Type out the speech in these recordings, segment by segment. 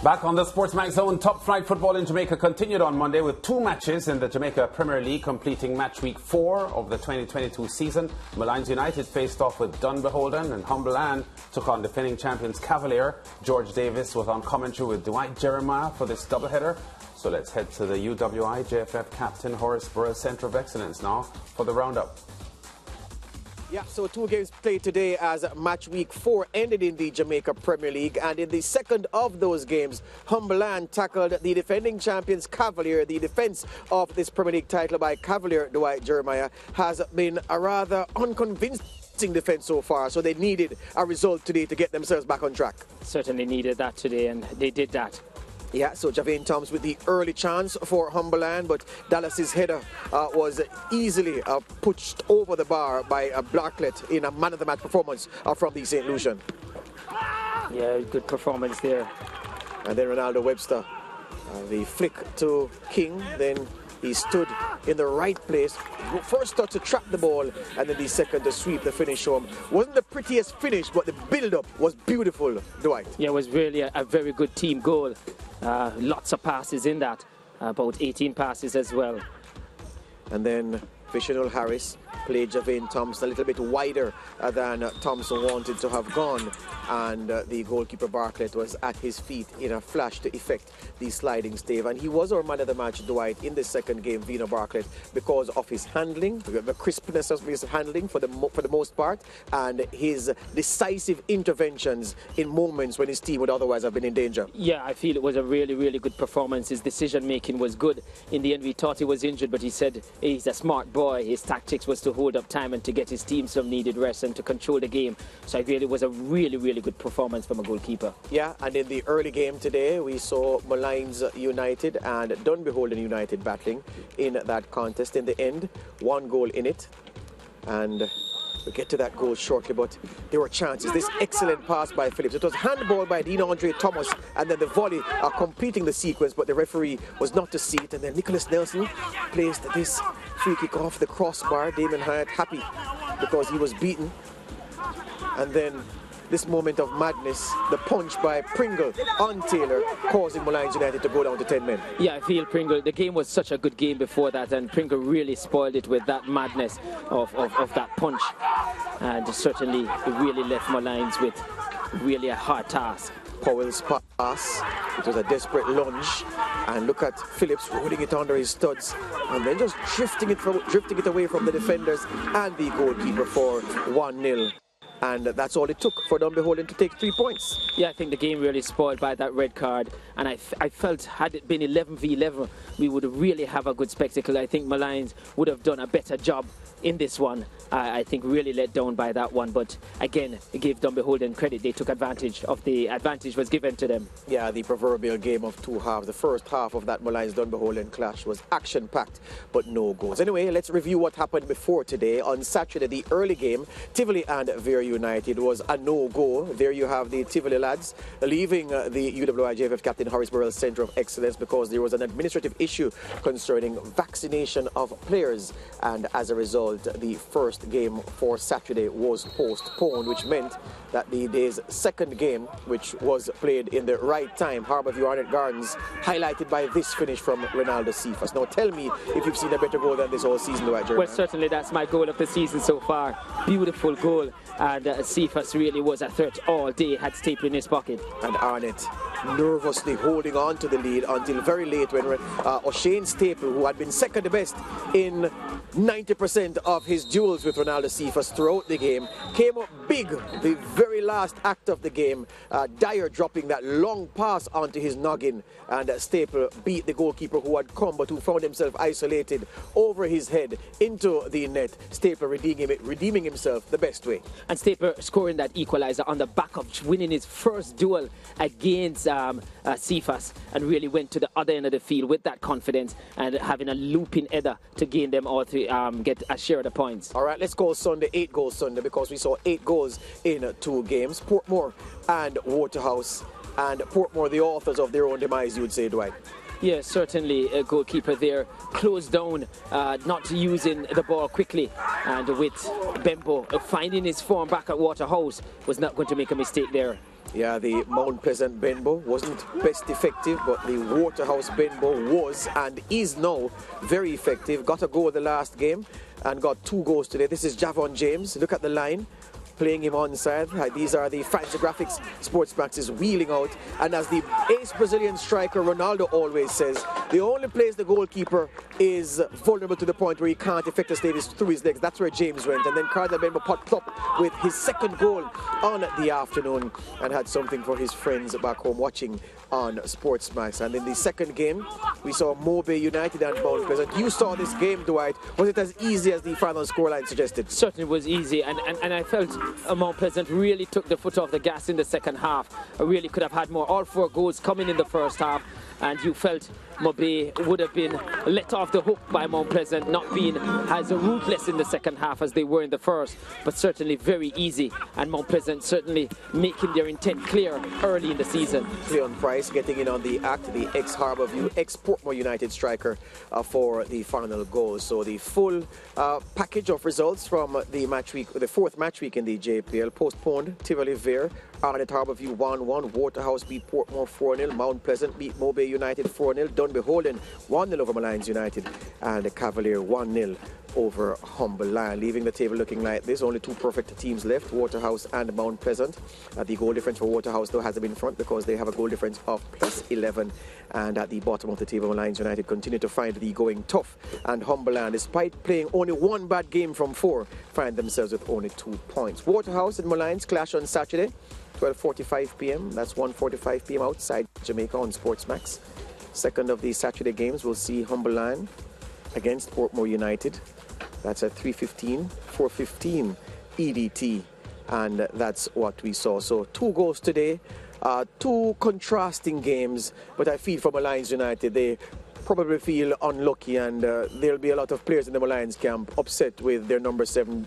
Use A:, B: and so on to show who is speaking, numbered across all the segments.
A: Back on the SportsMax Zone, top flight football in Jamaica continued on Monday with two matches in the Jamaica Premier League completing match week 4 of the 2022 season. Molynes United faced off with Dunbeholden and Molynes took on defending champions Cavalier. George Davis was on commentary with Dwight Jeremiah for this doubleheader. So let's head to the UWI JFF captain Horace Burrell's Centre of Excellence now for the roundup.
B: Yeah, so two games played today as match week 4 ended in the Jamaica Premier League, and in the second of those games, Molynes tackled the defending champions Cavalier. The defence of this Premier League title by Cavalier Dwight Jeremiah has been a rather unconvincing defence so far, so they needed a result today to get themselves back on track.
C: Certainly needed that today, and they did that.
B: Yeah, so Javane Thomas with the early chance for Molynes, but Dallas's header was easily pushed over the bar by Blacklet in a man-of-the-match performance from the St. Lucian.
C: Yeah, good performance there.
B: And then Ronaldo Webster, the flick to King, then he stood in the right place. First touch to trap the ball, and then the second to sweep the finish home. Wasn't the prettiest finish, but the build-up was beautiful, Dwight.
C: Yeah, it was really a very good team goal. Lots of passes in that, about 18 passes as well.
B: And then Vishenul Harris played Javane Thompson a little bit wider than Thompson wanted to have gone, and the goalkeeper Bartlett was at his feet in a flash to effect the sliding stave, and he was our man of the match, Dwight, in the second game, Vino Bartlett, because of his handling, the crispness of his handling for the most part, and his decisive interventions in moments when his team would otherwise have been in danger.
C: Yeah, I feel it was a really good performance. His decision making was good. In the end, we thought he was injured, but he said he's a smart boy. His tactics was to hold up time and to get his team some needed rest and to control the game. So I feel it was a really good performance from a goalkeeper.
B: Yeah, and in the early game today, we saw Molynes United and Dunbeholden United battling in that contest. In the end, 1 goal in it, and we'll get to that goal shortly, but there were chances. This excellent pass by Phillips. It was handball by Dean Andre Thomas, and then the volley completing the sequence, but the referee was not to see it. And then Nicholas Nelson placed this free kick off the crossbar. Damon Hyatt happy because he was beaten. And then this moment of madness, the punch by Pringle on Taylor, causing Molynes United to go down to 10 men.
C: Yeah, I feel Pringle, the game was such a good game before that, and Pringle really spoiled it with that madness of that punch. And certainly it really left Molynes with really a hard task.
B: Powell's pass, it was a desperate lunge, and look at Phillips rolling it under his studs and then just drifting it away from the defenders and the goalkeeper for 1-0. And that's all it took for Dunbeholden to take 3 points.
C: Yeah, I think the game really spoiled by that red card. And I felt had it been 11 v 11, we would really have a good spectacle. I think Molynes would have done a better job in this one. I think really let down by that one. But again, it gave Dunbeholden credit. They took advantage of the advantage was given to them.
B: Yeah, the proverbial game of 2 halves. The first half of that Molynes-Dunbeholden clash was action-packed, but no goals. Anyway, let's review what happened before today. On Saturday, the early game, Tivoli and Veer United was a no-go. There you have the Tivoli lads leaving the UWI JFF captain Horace Burrell's Centre of Excellence because there was an administrative issue concerning vaccination of players, and as a result, the first game for Saturday was postponed, which meant that the day's second game, which was played in the right time, Harbourview Arnett Gardens, highlighted by this finish from Ronaldo Cephas. Now tell me if you've seen a better goal than this all season, Dwight Jeremiah.
C: Well, certainly that's my goal of the season so far. Beautiful goal, and Cephas really was a threat all day, had Staple in his pocket.
B: And Arnett nervously holding on to the lead until very late when O'Shane Staple, who had been second best in 90% of his duels with Ronaldo Cephas throughout the game, came up big the very last act of the game. Dyer dropping that long pass onto his noggin, and Staple beat the goalkeeper who had come but who found himself isolated over his head into the net. Staple redeeming himself the best way.
C: And Staple scoring that equalizer on the back of winning his first duel against Cephas, and really went to the other end of the field with that confidence and having a looping header to gain them all to get a share of the points.
B: All right, let's go Sunday, 8 goals Sunday, because we saw 8 goals in 2 games. Portmore and Waterhouse, and Portmore the authors of their own demise, you would say, Dwight.
C: Yeah, certainly a goalkeeper there closed down, not using the ball quickly, and with Bembo finding his form back at Waterhouse, was not going to make a mistake there.
B: Yeah, the Mount Pleasant Benbow wasn't best effective, but the Waterhouse Benbow was and is now very effective. Got a goal the last game and got 2 goals today. This is Javon James. Look at the line. Playing him onside. These are the fancy graphics SportsMax is wheeling out. And as the ace Brazilian striker Ronaldo always says, the only place the goalkeeper is vulnerable to the point where he can't effect a stay through his legs. That's where James went. And then Cardinal Benbow popped up with his 2nd goal on the afternoon and had something for his friends back home watching on SportsMax. And in the 2nd game, we saw Mobay United and Mount Pleasant. You saw this game, Dwight. Was it as easy as the final scoreline suggested?
C: Certainly was easy, and I felt Mount Pleasant really took the foot off the gas in the 2nd half. Really could have had more. All 4 goals coming in the 1st half, and you felt Mobay would have been let off the hook by Mount Pleasant, not being as ruthless in the 2nd half as they were in the 1st, but certainly very easy, and Mount Pleasant certainly making their intent clear early in the season.
B: Cleon Price getting in on the act, the ex-Harbourview, ex-Portmore United striker for the final goal. So the full package of results from the match week, the 4th match week in the JPL, postponed. Tivoli Vere, Arnett Harbourview 1-1, Waterhouse beat Portmore 4-0, Mount Pleasant beat Mobay United 4-0, Dunbeholden 1-0 over Molynes United, and the Cavalier 1-0 over Humble Lion. Leaving the table looking like this, only 2 perfect teams left, Waterhouse and Mount Pleasant. The goal difference for Waterhouse though has to be in front because they have a goal difference of +11, and at the bottom of the table Molynes United continue to find the going tough, and Humble Lion, despite playing only 1 bad game from 4, find themselves with only 2 points. Waterhouse and Molynes clash on Saturday, 12:45 p.m. That's 1:45 p.m. outside Jamaica on SportsMax. 2nd of the Saturday games will see Humble Lion against Portmore United. That's at 3:15, 4:15 EDT, and that's what we saw. So 2 goals today, 2 contrasting games, but I feel for Molynes United, they probably feel unlucky, and there'll be a lot of players in the Molynes camp upset with their number 7,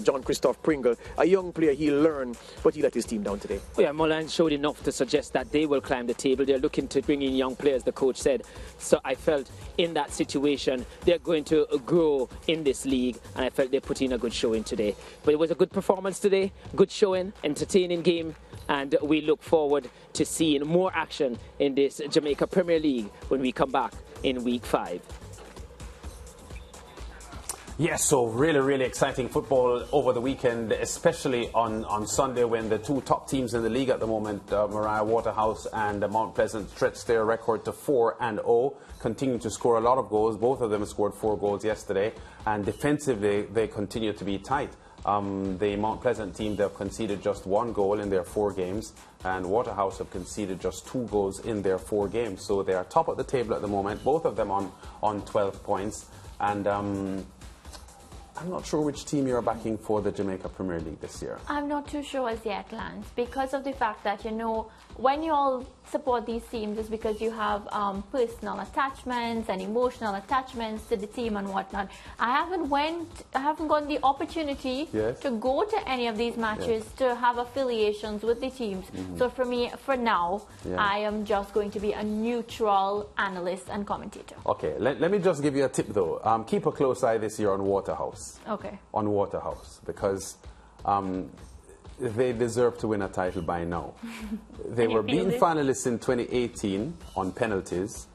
B: John Christophe Pringle, a young player. He'll learn, but he let his team down today.
C: Yeah, Molynes showed enough to suggest that they will climb the table. They're looking to bring in young players, the coach said. So I felt in that situation they're going to grow in this league, and I felt they put in a good showing today. But it was a good performance today, good showing, entertaining game, and we look forward to seeing more action in this Jamaica Premier League when we come back in week 5.
A: Yes, so really exciting football over the weekend, especially on Sunday, when the 2 top teams in the league at the moment, Mariah Waterhouse and Mount Pleasant, stretched their record to 4-0, continue to score a lot of goals. Both of them scored 4 goals yesterday, and defensively they continue to be tight. The Mount Pleasant team, they've conceded just 1 goal in their 4 games, and Waterhouse have conceded just 2 goals in their 4 games. So they are top of the table at the moment, both of them on 12 points. And I'm not sure which team you're backing for the Jamaica Premier League this year.
D: I'm not too sure as yet, Lance, because of the fact that, you know, when you all support these teams, it's because you have personal attachments and emotional attachments to the team and whatnot. I haven't gotten the opportunity to go to any of these matches to have affiliations with the teams. So for me, for now, I am just going to be a neutral analyst and commentator.
A: Okay, let me just give you a tip though. Keep a close eye this year on Waterhouse.
D: Okay.
A: On Waterhouse, because they deserve to win a title by now. They were beaten finalists in 2018 on penalties.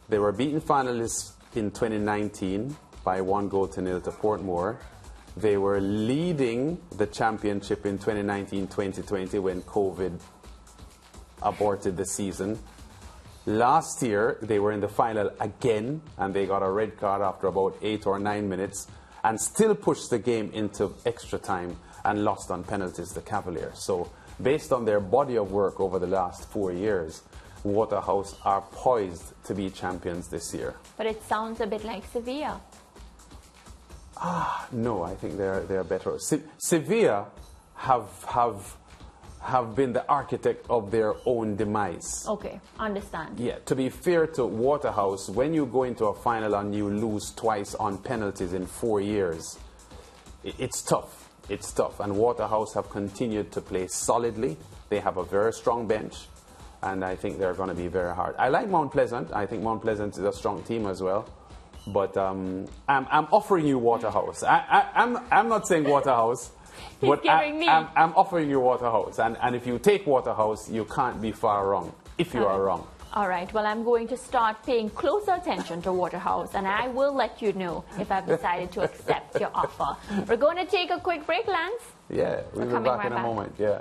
A: They were beaten finalists in 2019 by 1-0 to Portmore. They were leading the championship in 2019-2020 when COVID aborted the season. Last year, they were in the final again, and they got a red card after about 8 or 9 minutes, and still pushed the game into extra time and lost on penalties to Cavalier. So based on their body of work over the last 4 years, Waterhouse are poised to be champions this year.
D: But it sounds a bit like Sevilla.
A: No, I think they're better. Sevilla have been the architect of their own demise.
D: Okay, understand.
A: Yeah, to be fair to Waterhouse, when you go into a final and you lose twice on penalties in 4 years, it's tough. It's tough. And Waterhouse have continued to play solidly. They have a very strong bench, and I think they're going to be very hard. I like Mount Pleasant. I think Mount Pleasant is a strong team as well. But I'm offering you Waterhouse. I'm not saying Waterhouse.
D: He's
A: But
D: giving me.
A: I'm offering you Waterhouse, and if you take Waterhouse, you can't be far wrong, if you are wrong.
D: All right, well, I'm going to start paying closer attention to Waterhouse, and I will let you know if I've decided to accept your offer. We're going to take a quick break, Lance.
A: Yeah, we'll be back in a moment, yeah.